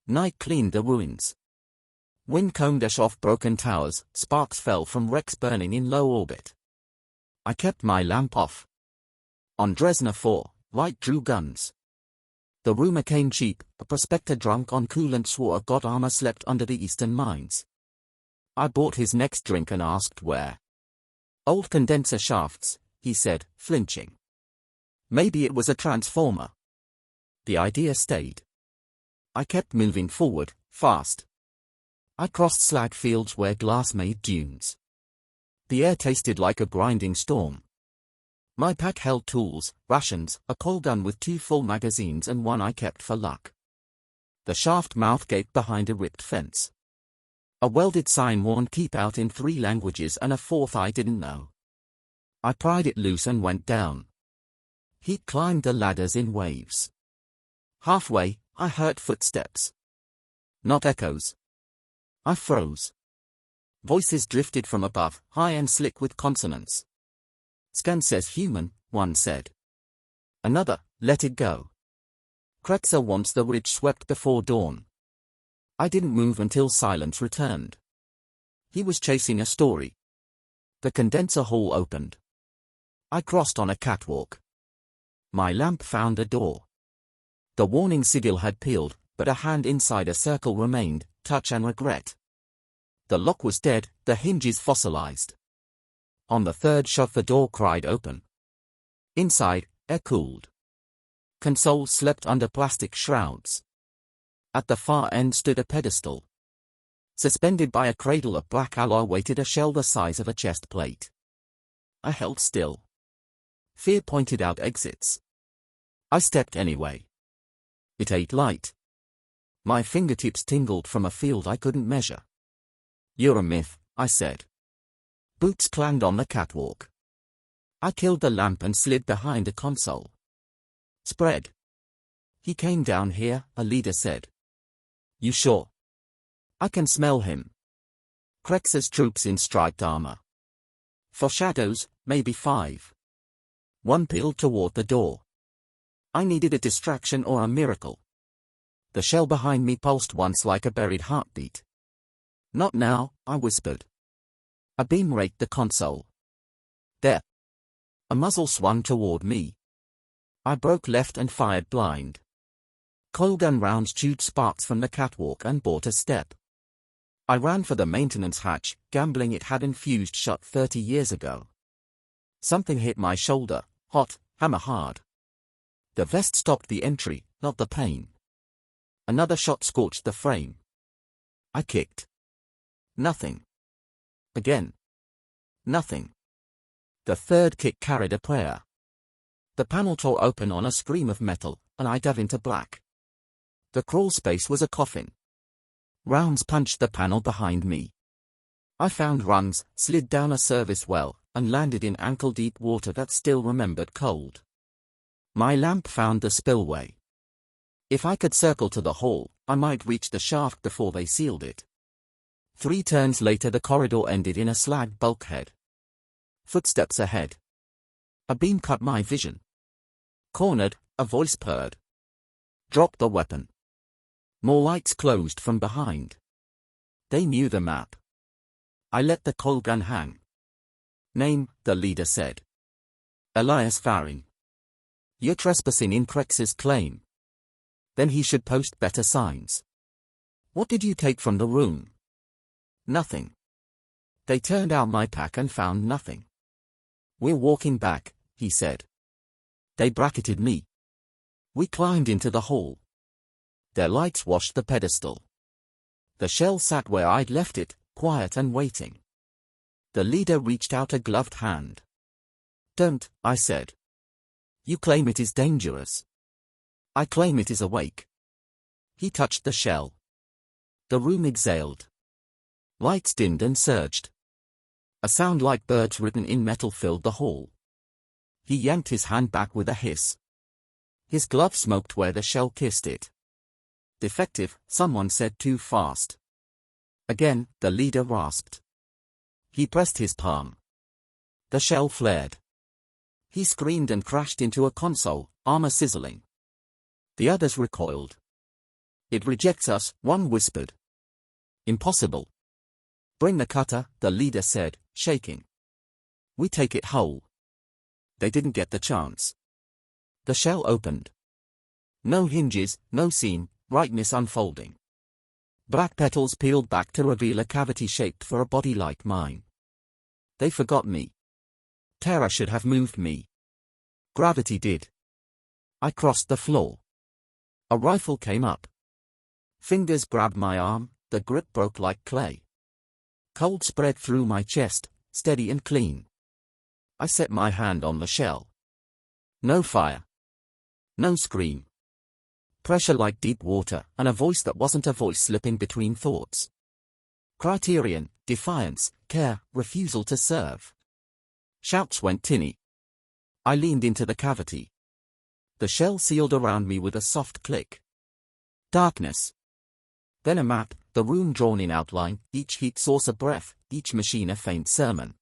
Night cleaned the ruins. Wind combed ash off broken towers, sparks fell from wrecks burning in low orbit. I kept my lamp off. On Dresner 4, Light drew guns. The rumor came cheap, a prospector drunk on coolant swore a god armor slept under the eastern mines. I bought his next drink and asked where. Old condenser shafts, he said, flinching. Maybe it was a transformer. The idea stayed. I kept moving forward, fast. I crossed slag fields where glass made dunes. The air tasted like a grinding storm. My pack held tools, rations, a coal gun with 2 full magazines and one I kept for luck. The shaft mouth gaped behind a ripped fence. A welded sign warned keep out in 3 languages and a 4th I didn't know. I pried it loose and went down. Heat climbed the ladders in waves. Halfway, I heard footsteps. Not echoes. I froze. Voices drifted from above, high and slick with consonants. Scan says human, one said. Another, let it go. Krexxa wants the ridge swept before dawn. I didn't move until silence returned. He was chasing a story. The condenser hall opened. I crossed on a catwalk. My lamp found a door. The warning sigil had peeled, but a hand inside a circle remained, touch and regret. The lock was dead, the hinges fossilized. On the 3rd shove the door cried open. Inside, air cooled. Console slept under plastic shrouds. At the far end stood a pedestal. Suspended by a cradle of black alloy waited a shell the size of a chest plate. I held still. Fear pointed out exits. I stepped anyway. It ate light. My fingertips tingled from a field I couldn't measure. You're a myth, I said. Boots clanged on the catwalk. I killed the lamp and slid behind a console. Spread. He came down here, a leader said. You sure? I can smell him. Krexxa's troops in striped armor. For shadows, maybe 5. One peeled toward the door. I needed a distraction or a miracle. The shell behind me pulsed once like a buried heartbeat. Not now, I whispered. A beam raked the console. There. A muzzle swung toward me. I broke left and fired blind. Coil gun rounds chewed sparks from the catwalk and bought a step. I ran for the maintenance hatch, gambling it hadn't fused shut 30 years ago. Something hit my shoulder, hot, hammer hard. The vest stopped the entry, not the pain. Another shot scorched the frame. I kicked. Nothing. Again. Nothing. The 3rd kick carried a prayer. The panel tore open on a scream of metal, and I dove into black. The crawl space was a coffin. Rounds punched the panel behind me. I found rungs, slid down a service well, and landed in ankle-deep water that still remembered cold. My lamp found the spillway. If I could circle to the hall, I might reach the shaft before they sealed it. 3 turns later the corridor ended in a slag bulkhead. Footsteps ahead. A beam cut my vision. Cornered, a voice purred. Drop the weapon. More lights closed from behind. They knew the map. I let the coil gun hang. Name, the leader said. Elias Varyn. You're trespassing in Krexxa's claim. Then he should post better signs. What did you take from the room? Nothing. They turned out my pack and found nothing. We're walking back, he said. They bracketed me. We climbed into the hall. Their lights washed the pedestal. The shell sat where I'd left it, quiet and waiting. The leader reached out a gloved hand. Don't, I said. You claim it is dangerous. I claim it is awake. He touched the shell. The room exhaled. Lights dimmed and surged. A sound like birds written in metal filled the hall. He yanked his hand back with a hiss. His glove smoked where the shell kissed it. Defective, someone said too fast. Again, the leader rasped. He pressed his palm. The shell flared. He screamed and crashed into a console, armor sizzling. The others recoiled. It rejects us, one whispered. Impossible. Bring the cutter, the leader said, shaking. We take it whole. They didn't get the chance. The shell opened. No hinges, no seam, brightness unfolding. Black petals peeled back to reveal a cavity shaped for a body like mine. They forgot me. Terror should have moved me. Gravity did. I crossed the floor. A rifle came up. Fingers grabbed my arm, the grip broke like clay. Cold spread through my chest, steady and clean. I set my hand on the shell. No fire. No scream. Pressure like deep water, and a voice that wasn't a voice slipping between thoughts. Criterion, defiance, care, refusal to serve. Shouts went tinny. I leaned into the cavity. The shell sealed around me with a soft click. Darkness. Then a map, the room drawn in outline, each heat source a breath, each machine a faint sermon.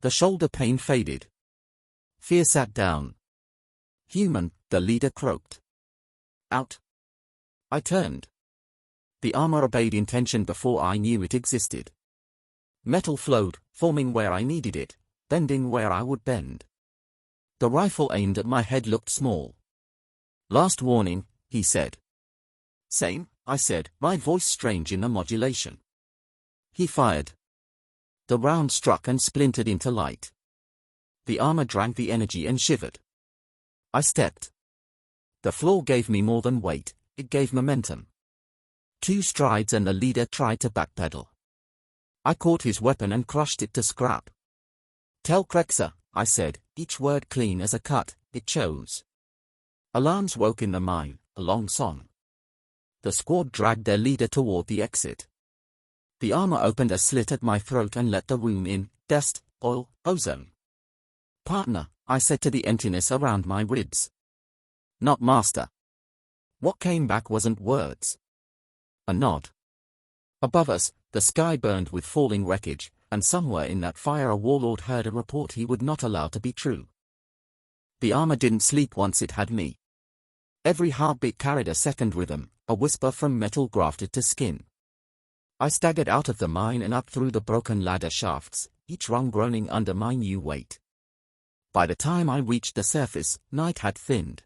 The shoulder pain faded. Fear sat down. Human, the leader croaked. Out. I turned. The armor obeyed intention before I knew it existed. Metal flowed, forming where I needed it, bending where I would bend. The rifle aimed at my head looked small. Last warning, he said. Same, I said, my voice strange in the modulation. He fired. The round struck and splintered into light. The armor drank the energy and shivered. I stepped. The floor gave me more than weight, it gave momentum. 2 strides and the leader tried to backpedal. I caught his weapon and crushed it to scrap. Tell Krexxa, I said, each word clean as a cut, it chose. Alarms woke in the mine, a long song. The squad dragged their leader toward the exit. The armor opened a slit at my throat and let the room in, dust, oil, ozone. Partner, I said to the emptiness around my ribs. Not master. What came back wasn't words. A nod. Above us, the sky burned with falling wreckage, and somewhere in that fire a warlord heard a report he would not allow to be true. The armor didn't sleep once it had me. Every heartbeat carried a second rhythm, a whisper from metal grafted to skin. I staggered out of the mine and up through the broken ladder shafts, each rung groaning under my new weight. By the time I reached the surface, night had thinned.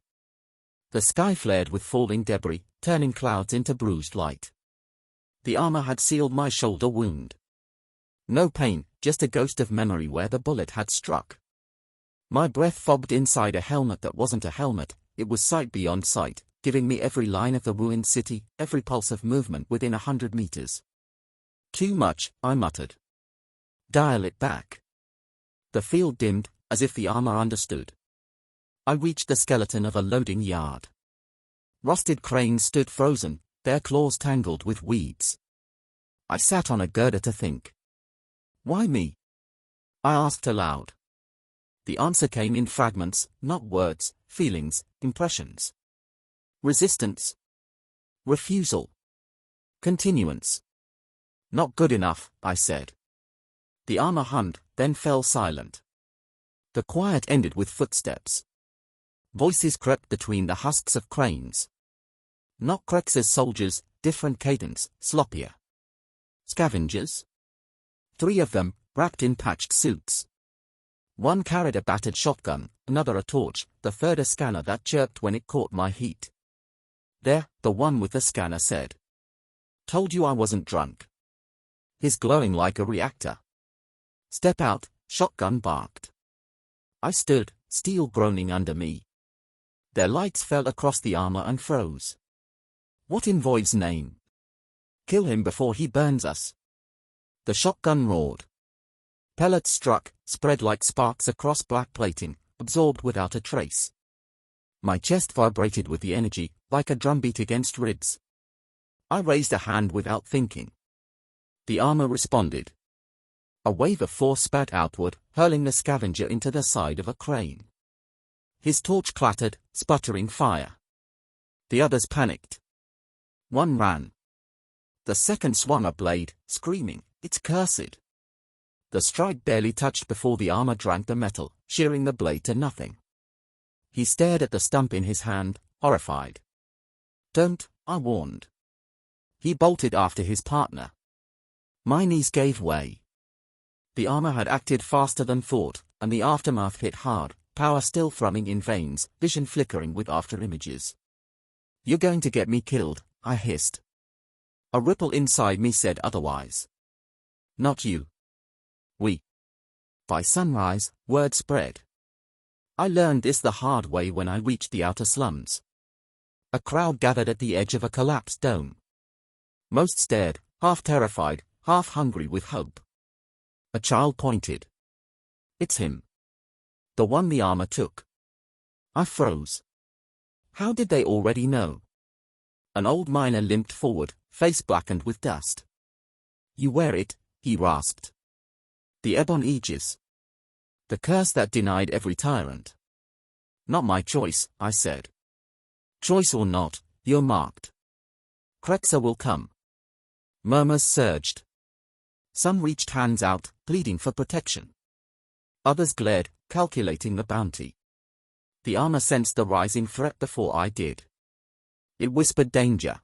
The sky flared with falling debris, turning clouds into bruised light. The armor had sealed my shoulder wound. No pain, just a ghost of memory where the bullet had struck. My breath fogged inside a helmet that wasn't a helmet, it was sight beyond sight, giving me every line of the ruined city, every pulse of movement within 100 meters. Too much, I muttered. Dial it back. The field dimmed, as if the armor understood. I reached the skeleton of a loading yard. Rusted cranes stood frozen, their claws tangled with weeds. I sat on a girder to think. Why me? I asked aloud. The answer came in fragments, not words, feelings, impressions. Resistance. Refusal. Continuance. Not good enough, I said. The armor hummed, then fell silent. The quiet ended with footsteps. Voices crept between the husks of cranes. Not Krexxa's soldiers, different cadence, sloppier. Scavengers? 3 of them, wrapped in patched suits. One carried a battered shotgun, another a torch, the third a scanner that chirped when it caught my heat. There, the one with the scanner said. Told you I wasn't drunk. He's glowing like a reactor. Step out, shotgun barked. I stood, steel groaning under me. Their lights fell across the armor and froze. What in Void's name? Kill him before he burns us. The shotgun roared. Pellets struck, spread like sparks across black plating, absorbed without a trace. My chest vibrated with the energy, like a drumbeat against ribs. I raised a hand without thinking. The armor responded. A wave of force spat outward, hurling the scavenger into the side of a crane. His torch clattered, sputtering fire. The others panicked. One ran. The second swung a blade, screaming, "It's cursed!" The strike barely touched before the armor drank the metal, shearing the blade to nothing. He stared at the stump in his hand, horrified. "Don't," I warned. He bolted after his partner. My knees gave way. The armor had acted faster than thought, and the aftermath hit hard, power still thrumming in veins, vision flickering with after-images. "You're going to get me killed," I hissed. A ripple inside me said otherwise. "Not you. We." By sunrise, word spread. I learned this the hard way when I reached the outer slums. A crowd gathered at the edge of a collapsed dome. Most stared, half terrified, half hungry with hope. A child pointed. "It's him. The one the armor took." I froze. How did they already know? An old miner limped forward, face blackened with dust. "You wear it," he rasped. "The Ebon Aegis. The curse that denied every tyrant." "Not my choice," I said. "Choice or not, you're marked. Krexxa will come." Murmurs surged. Some reached hands out, pleading for protection. Others glared, calculating the bounty. The armor sensed the rising threat before I did. It whispered danger.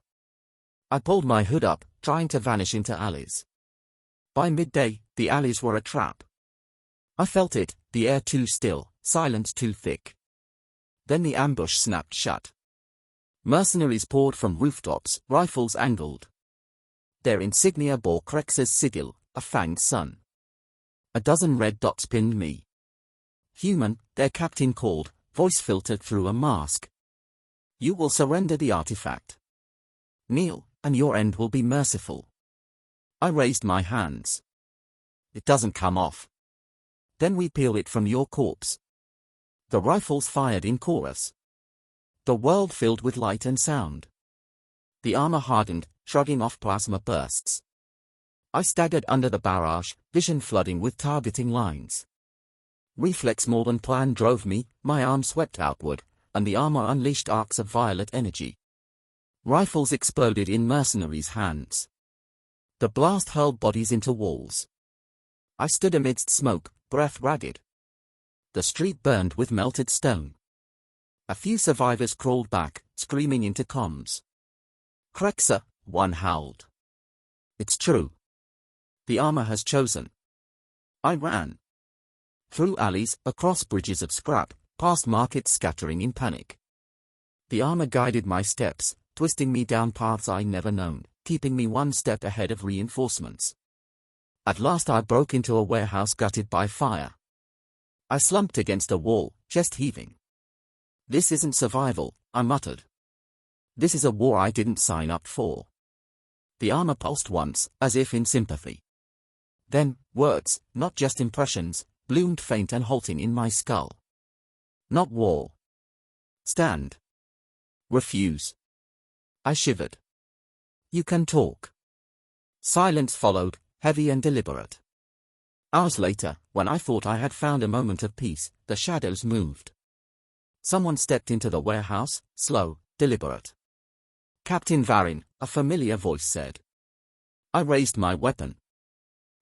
I pulled my hood up, trying to vanish into alleys. By midday, the alleys were a trap. I felt it, the air too still, silence too thick. Then the ambush snapped shut. Mercenaries poured from rooftops, rifles angled. Their insignia bore Krexxa's sigil, a fanged sun. A dozen red dots pinned me. "Human," their captain called, voice filtered through a mask. "You will surrender the artifact. Kneel, and your end will be merciful." I raised my hands. "It doesn't come off. Then we peel it from your corpse." The rifles fired in chorus. The world filled with light and sound. The armor hardened, shrugging off plasma bursts. I staggered under the barrage, vision flooding with targeting lines. Reflex more than plan drove me, my arm swept outward, and the armor unleashed arcs of violet energy. Rifles exploded in mercenaries' hands. The blast hurled bodies into walls. I stood amidst smoke, breath ragged. The street burned with melted stone. A few survivors crawled back, screaming into comms. "Krexxa," one howled. "It's true. The armor has chosen." I ran. Through alleys, across bridges of scrap, past markets scattering in panic. The armor guided my steps, twisting me down paths I'd never known, keeping me one step ahead of reinforcements. At last I broke into a warehouse gutted by fire. I slumped against a wall, chest heaving. "This isn't survival," I muttered. "This is a war I didn't sign up for." The armor pulsed once, as if in sympathy. Then, words, not just impressions, bloomed faint and halting in my skull. "Not war. Stand. Refuse." I shivered. "You can talk." Silence followed, heavy and deliberate. Hours later, when I thought I had found a moment of peace, the shadows moved. Someone stepped into the warehouse, slow, deliberate. "Captain Varyn," a familiar voice said. I raised my weapon.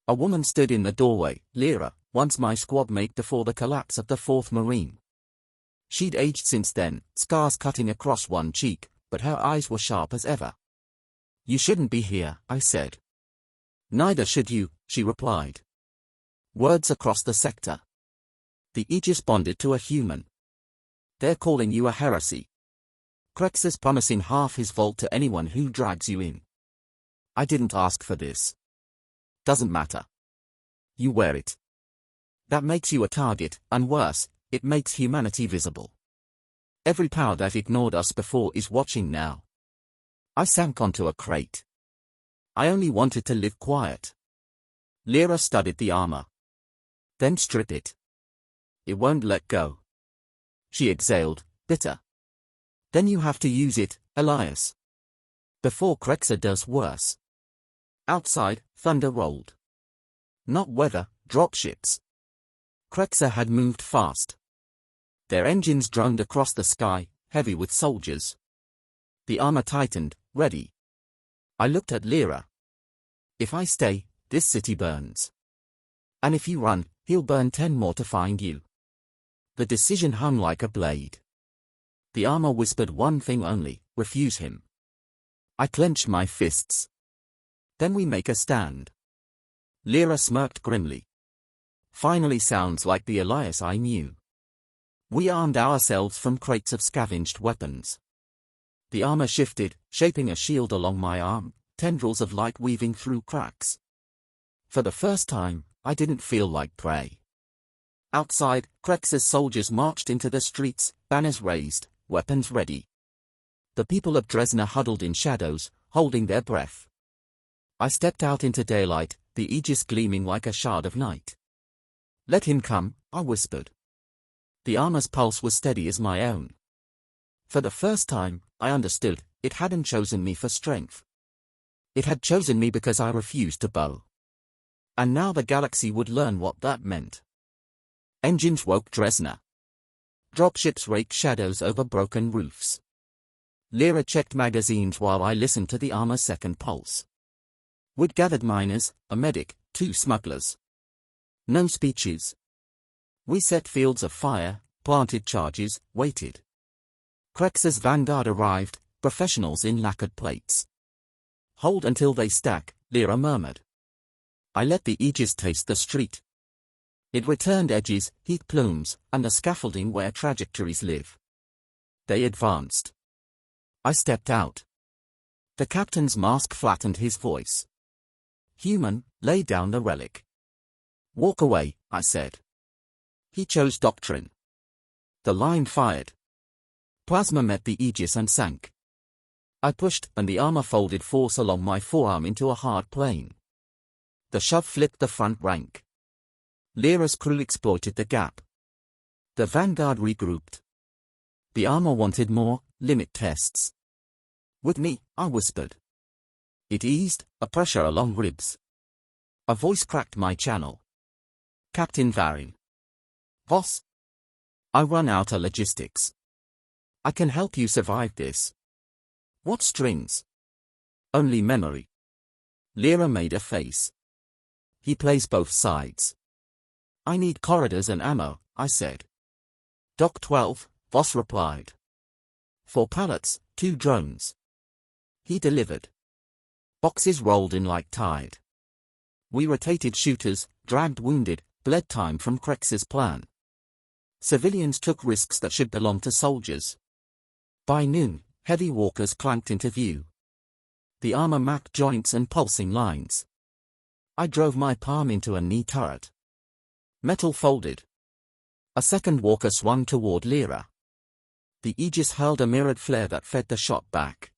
A woman stood in the doorway, Lyra, once my squad mate before the collapse of the 4th Marine. She'd aged since then, scars cutting across one cheek, but her eyes were sharp as ever. "You shouldn't be here," I said. "Neither should you," she replied. Words across the sector. "The Aegis bonded to a human. They're calling you a heresy. Krexxa's promising half his vault to anyone who drags you in. I didn't ask for this. Doesn't matter. You wear it. That makes you a target, and worse, it makes humanity visible. Every power that ignored us before is watching now." I sank onto a crate. I only wanted to live quiet. Lyra studied the armor. "Then strip it. It won't let go." She exhaled, bitter. "Then you have to use it, Elias. Before Krexxa does worse." Outside, thunder rolled. Not weather, dropships. Krexxa had moved fast. Their engines droned across the sky, heavy with soldiers. The armor tightened, ready. I looked at Lyra. "If I stay, this city burns. And if you run, he'll burn 10 more to find you." The decision hung like a blade. The armor whispered one thing only: refuse him. I clench my fists. Then we make a stand. Lyra smirked grimly. Finally sounds like the Elias I knew. We armed ourselves from crates of scavenged weapons. The armor shifted, shaping a shield along my arm, tendrils of light weaving through cracks. For the first time, I didn't feel like prey. Outside, Krexxa's soldiers marched into the streets, banners raised, weapons ready. The people of Dresna huddled in shadows, holding their breath. I stepped out into daylight, the Aegis gleaming like a shard of night. "Let him come," I whispered. The armor's pulse was steady as my own. For the first time, I understood, it hadn't chosen me for strength. It had chosen me because I refused to bow. And now the galaxy would learn what that meant. Engines woke Dresna. Dropships raked shadows over broken roofs. Lyra checked magazines while I listened to the armor's second pulse. We'd gathered miners, a medic, 2 smugglers. No speeches. We set fields of fire, planted charges, waited. Krexxa's vanguard arrived, professionals in lacquered plates. "Hold until they stack," Lyra murmured. I let the Aegis taste the street. It returned edges, heat plumes, and a scaffolding where trajectories live. They advanced. I stepped out. The captain's mask flattened his voice. "Human, lay down the relic." "Walk away," I said. He chose doctrine. The line fired. Plasma met the Aegis and sank. I pushed, and the armor folded force along my forearm into a hard plane. The shove flipped the front rank. Lyra's crew exploited the gap. The vanguard regrouped. The armor wanted more, limit tests. "With me," I whispered. It eased, a pressure along ribs. A voice cracked my channel. "Captain Varyn." "Boss?" "I run out of logistics. I can help you survive this." "What strings?" "Only memory." Lyra made a face. "He plays both sides." "I need corridors and ammo," I said. "Dock 12, Voss replied. 4 pallets, 2 drones." He delivered. Boxes rolled in like tide. We rotated shooters, dragged wounded, bled time from Krexxa's plan. Civilians took risks that should belong to soldiers. By noon, heavy walkers clanked into view. The armor mapped joints and pulsing lines. I drove my palm into a knee turret. Metal folded. A second walker swung toward Lyra. The Aegis hurled a mirrored flare that fed the shot back.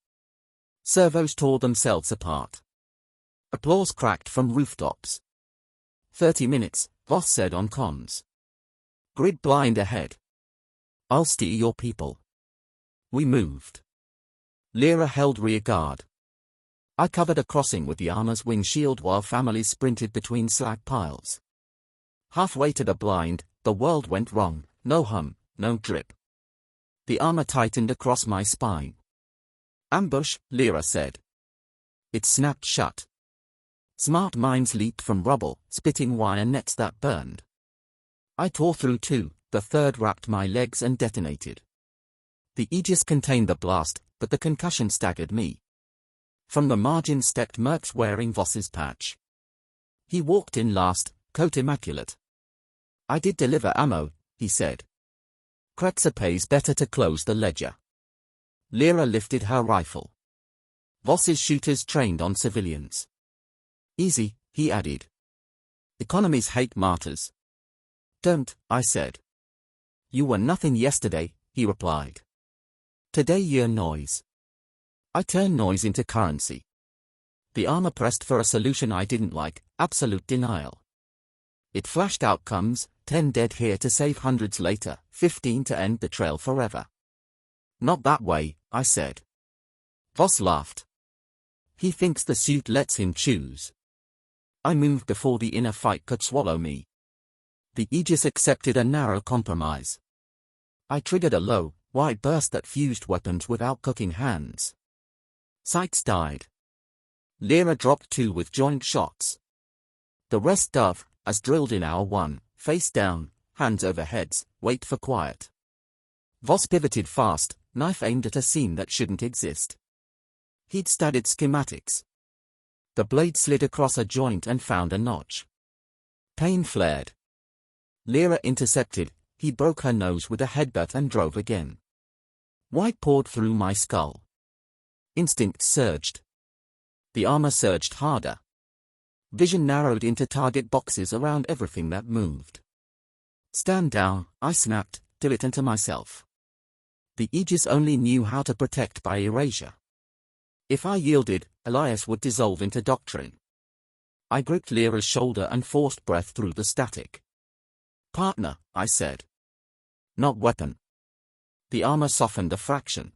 Servos tore themselves apart. Applause cracked from rooftops. 30 minutes, Voss said on comms. "Grid blind ahead. I'll steer your people." We moved. Lyra held rear guard. I covered a crossing with the armor's wing shield while families sprinted between slag piles. Halfway to the blind, the world went wrong, no hum, no drip. The armor tightened across my spine. "Ambush," Lyra said. It snapped shut. Smart mines leaped from rubble, spitting wire nets that burned. I tore through 2, the third wrapped my legs and detonated. The Aegis contained the blast, but the concussion staggered me. From the margin stepped Mercs wearing Voss's patch. He walked in last, coat immaculate. "I did deliver ammo," he said. "Krexxa pays better to close the ledger." Lyra lifted her rifle. Voss's shooters trained on civilians. "Easy," he added. "Economies hate martyrs." "Don't," I said. "You were nothing yesterday," he replied. "Today you're noise." I turned noise into currency. The armor pressed for a solution I didn't like, absolute denial. It flashed outcomes, 10 dead here to save hundreds later, 15 to end the trail forever. "Not that way," I said. Voss laughed. "He thinks the suit lets him choose." I moved before the inner fight could swallow me. The Aegis accepted a narrow compromise. I triggered a low, wide burst that fused weapons without cooking hands. Sights died. Lyra dropped 2 with joint shots. The rest dove, as drilled in our 1, face down, hands over heads, wait for quiet. Voss pivoted fast, knife aimed at a seam that shouldn't exist. He'd studied schematics. The blade slid across a joint and found a notch. Pain flared. Lyra intercepted. He broke her nose with a headbutt and drove again. White poured through my skull. Instinct surged. The armor surged harder. Vision narrowed into target boxes around everything that moved. Stand down, I snapped, militant to myself. The Aegis only knew how to protect by erasure. If I yielded, Elias would dissolve into doctrine. I gripped Lyra's shoulder and forced breath through the static. Partner, I said. Not weapon. The armor softened a fraction.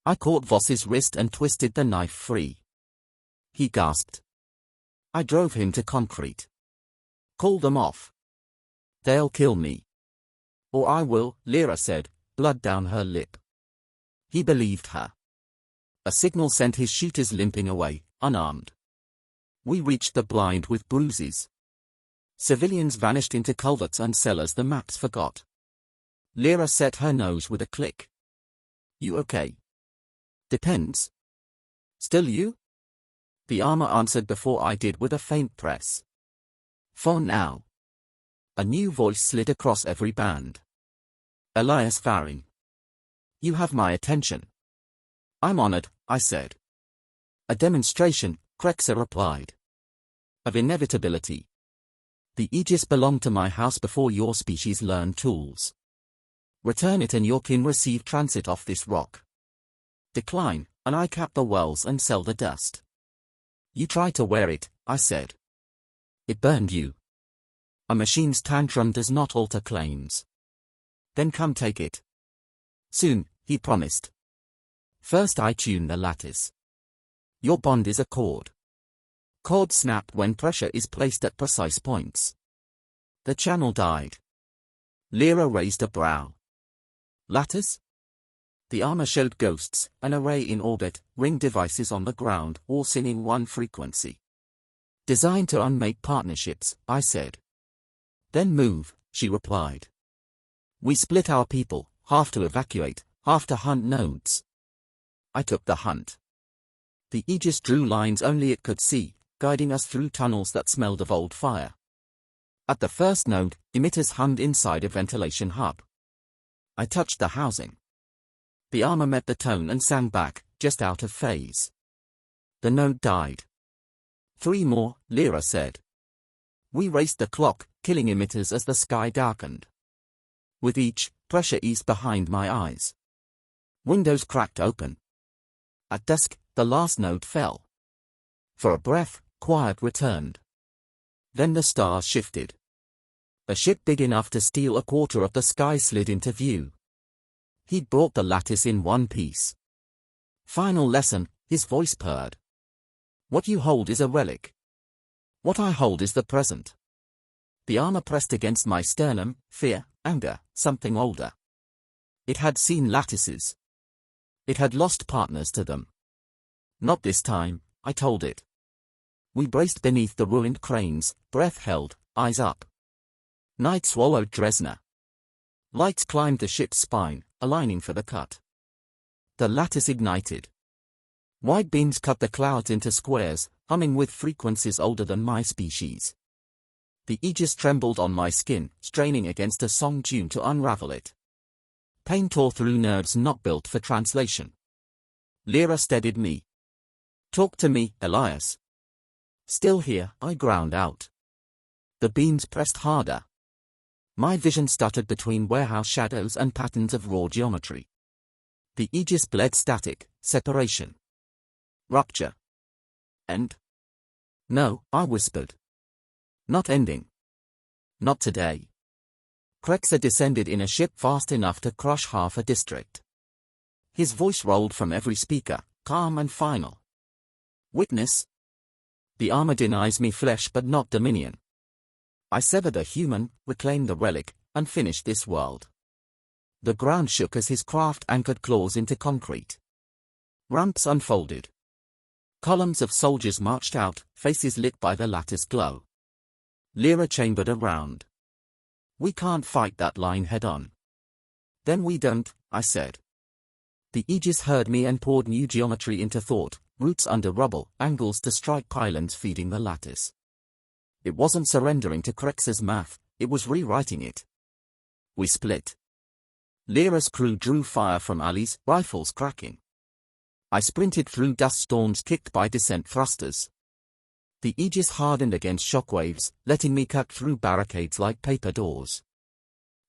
I caught Voss's wrist and twisted the knife free. He gasped. I drove him to concrete. Call them off. They'll kill me. Or I will, Lyra said, blood down her lip. He believed her. A signal sent his shooters limping away, unarmed. We reached the blind with bruises. Civilians vanished into culverts and cellars the maps forgot. Lyra set her nose with a click. You okay? Depends. Still you? The armor answered before I did with a faint press. For now. A new voice slid across every band. Elias Varyn. You have my attention. I'm honored, I said. A demonstration, Krexxa replied. Of inevitability. The Aegis belonged to my house before your species learned tools. Return it and your kin receive transit off this rock. Decline, and I cap the wells and sell the dust. You try to wear it, I said. It burned you. A machine's tantrum does not alter claims. Then come take it. Soon, he promised. First I tune the lattice. Your bond is a cord. Cords snap when pressure is placed at precise points. The channel died. Lyra raised a brow. Lattice? The armor showed ghosts, an array in orbit, ring devices on the ground, all singing one frequency. Designed to unmake partnerships, I said. Then move, she replied. We split our people, half to evacuate, half to hunt nodes. I took the hunt. The Aegis drew lines only it could see, guiding us through tunnels that smelled of old fire. At the first node, emitters hummed inside a ventilation hub. I touched the housing. The armor met the tone and sang back, just out of phase. The node died. 3 more, Lyra said. We raced the clock, killing emitters as the sky darkened. With each, pressure eased behind my eyes. Windows cracked open. At dusk, the last node fell. For a breath, quiet returned. Then the stars shifted. A ship big enough to steal a quarter of the sky slid into view. He'd brought the lattice in one piece. Final lesson, his voice purred. What you hold is a relic. What I hold is the present. The armor pressed against my sternum, fear, anger, something older. It had seen lattices. It had lost partners to them. Not this time, I told it. We braced beneath the ruined cranes, breath held, eyes up. Night swallowed Dresner. Lights climbed the ship's spine, aligning for the cut. The lattice ignited. Wide beams cut the clouds into squares, humming with frequencies older than my species. The Aegis trembled on my skin, straining against a song tune to unravel it. Pain tore through nerves not built for translation. Lyra steadied me. Talk to me, Elias. Still here, I ground out. The beams pressed harder. My vision stuttered between warehouse shadows and patterns of raw geometry. The Aegis bled static, separation. Rupture. End? No, I whispered. Not ending. Not today. Krexxa descended in a ship fast enough to crush half a district. His voice rolled from every speaker, calm and final. Witness. The armor denies me flesh but not dominion. I sever the human, reclaim the relic, and finish this world. The ground shook as his craft anchored claws into concrete. Ramps unfolded. Columns of soldiers marched out, faces lit by the lattice glow. Lyra chambered around. We can't fight that line head-on. Then we don't, I said. The Aegis heard me and poured new geometry into thought, roots under rubble, angles to strike pylons feeding the lattice. It wasn't surrendering to Krexxa's math, it was rewriting it. We split. Lyra's crew drew fire from alleys, rifles cracking. I sprinted through dust storms kicked by descent thrusters. The Aegis hardened against shockwaves, letting me cut through barricades like paper doors.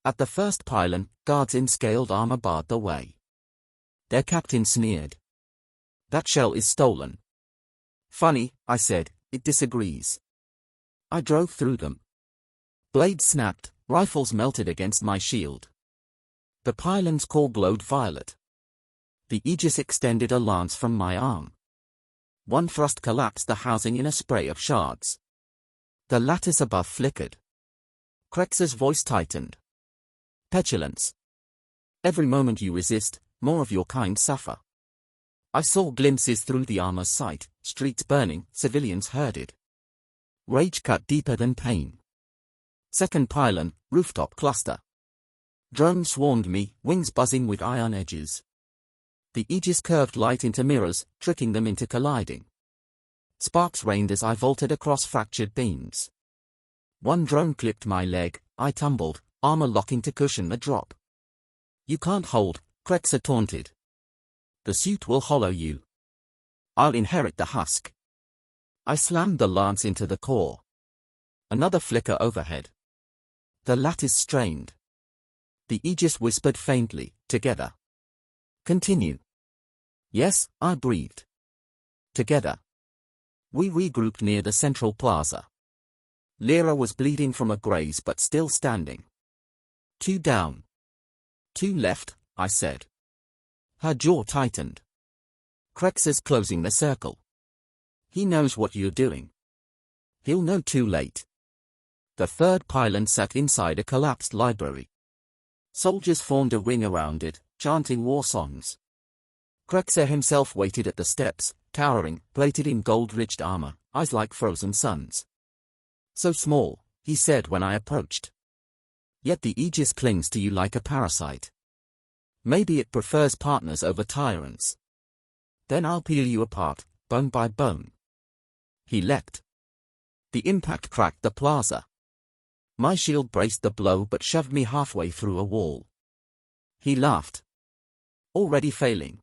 At the first pylon, guards in scaled armor barred the way. Their captain sneered. "That shell is stolen." "Funny," I said, "it disagrees." I drove through them. Blades snapped, rifles melted against my shield. The pylon's core glowed violet. The Aegis extended a lance from my arm. One thrust collapsed the housing in a spray of shards. The lattice above flickered. Krexxa's voice tightened. "Petulance. Every moment you resist, more of your kind suffer." I saw glimpses through the armor's sight, streets burning, civilians herded. Rage cut deeper than pain. Second pylon, rooftop cluster. Drones swarmed me, wings buzzing with iron edges. The Aegis curved light into mirrors, tricking them into colliding. Sparks rained as I vaulted across fractured beams. One drone clipped my leg, I tumbled, armor locking to cushion the drop. "You can't hold," Krexxa taunted. "The suit will hollow you. I'll inherit the husk." I slammed the lance into the core. Another flicker overhead. The lattice strained. The Aegis whispered faintly, "Together." "Continue." "Yes," I breathed. "Together." We regrouped near the central plaza. Lyra was bleeding from a graze but still standing. "Two down." "Two left," I said. Her jaw tightened. "Krexxa's closing the circle. He knows what you're doing. He'll know too late." The third pylon sat inside a collapsed library. Soldiers formed a ring around it, chanting war songs. Krexxa himself waited at the steps, towering, plated in gold-ridged armor, eyes like frozen suns. "So small," he said when I approached. "Yet the Aegis clings to you like a parasite. Maybe it prefers partners over tyrants. Then I'll peel you apart, bone by bone." He leapt. The impact cracked the plaza. My shield braced the blow but shoved me halfway through a wall. He laughed. "Already failing."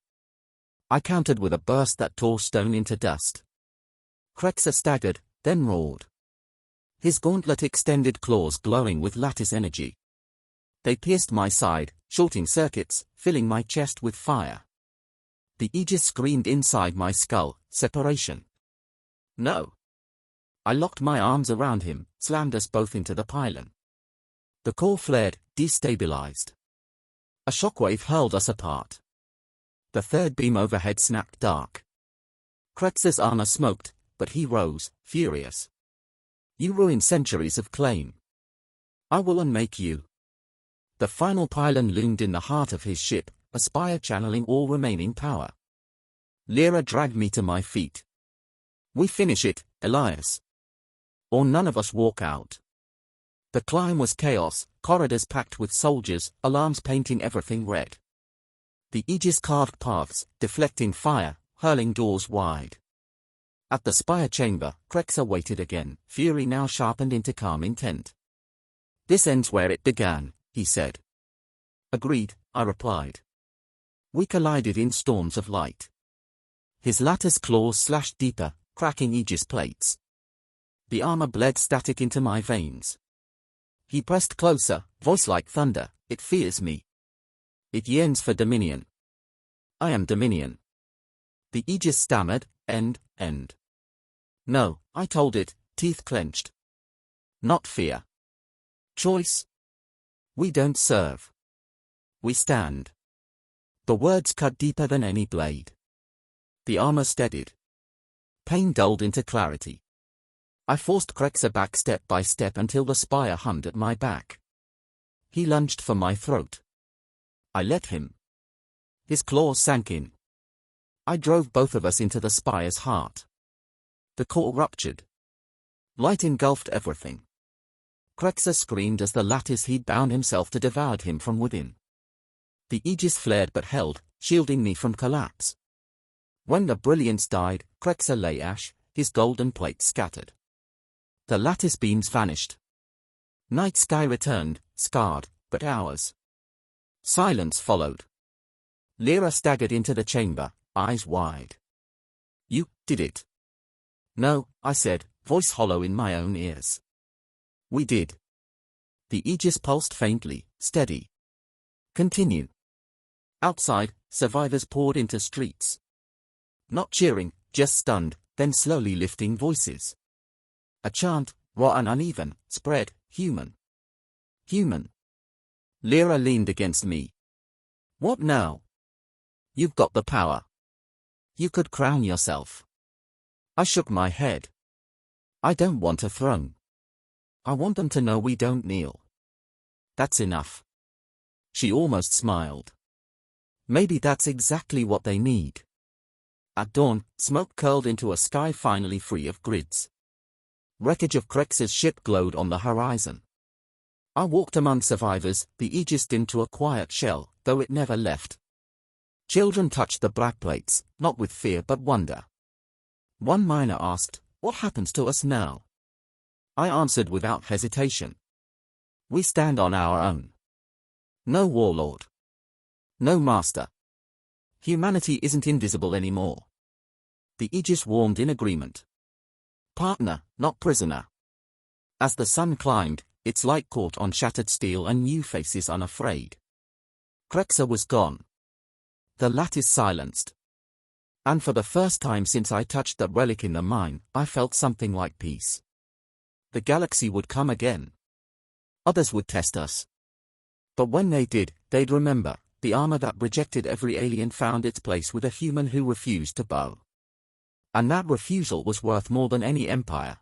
I countered with a burst that tore stone into dust. Krexxa staggered, then roared. His gauntlet extended claws glowing with lattice energy. They pierced my side, shorting circuits, filling my chest with fire. The Aegis screamed inside my skull, separation. "No." I locked my arms around him, slammed us both into the pylon. The core flared, destabilized. A shockwave hurled us apart. The third beam overhead snapped dark. Krexxa's armor smoked, but he rose, furious. "You ruined centuries of claim. I will unmake you." The final pylon loomed in the heart of his ship, a spire channeling all remaining power. Lyra dragged me to my feet. "We finish it, Elias. Or none of us walk out." The climb was chaos, corridors packed with soldiers, alarms painting everything red. The Aegis carved paths, deflecting fire, hurling doors wide. At the spire chamber, Krexxa waited again, fury now sharpened into calm intent. "This ends where it began," he said. "Agreed," I replied. We collided in storms of light. His lattice claws slashed deeper, cracking Aegis plates. The armor bled static into my veins. He pressed closer, voice like thunder, "It fears me. It yearns for dominion. I am dominion." The Aegis stammered, "End." "No," I told it, teeth clenched. "Not fear. Choice. We don't serve. We stand." The words cut deeper than any blade. The armor steadied. Pain dulled into clarity. I forced Krexxa back step by step until the spire hummed at my back. He lunged for my throat. I let him. His claws sank in. I drove both of us into the spire's heart. The core ruptured. Light engulfed everything. Krexxa screamed as the lattice he'd bound himself to devoured him from within. The Aegis flared but held, shielding me from collapse. When the brilliance died, Krexxa lay ash, his golden plate scattered. The lattice beams vanished. Night sky returned, scarred, but ours. Silence followed. Lyra staggered into the chamber, eyes wide. You did it. No, I said, voice hollow in my own ears. We did. The Aegis pulsed faintly, steady. Continue. Outside, survivors poured into streets. Not cheering, just stunned, then slowly lifting voices. A chant, raw and uneven, spread, human. Human. Lyra leaned against me. What now? You've got the power. You could crown yourself. I shook my head. I don't want a throne. I want them to know we don't kneel. That's enough. She almost smiled. Maybe that's exactly what they need. At dawn, smoke curled into a sky finally free of grids. Wreckage of Krexxa's ship glowed on the horizon. I walked among survivors, the Aegis into a quiet shell, though it never left. Children touched the black plates, not with fear but wonder. One miner asked, "What happens to us now?" I answered without hesitation. We stand on our own. No warlord. No master. Humanity isn't invisible anymore. The Aegis warmed in agreement. Partner, not prisoner. As the sun climbed, its light caught on shattered steel and new faces unafraid. Krexxa was gone. The lattice silenced. And for the first time since I touched that relic in the mine, I felt something like peace. The galaxy would come again. Others would test us. But when they did, they'd remember, the armor that rejected every alien found its place with a human who refused to bow. And that refusal was worth more than any empire.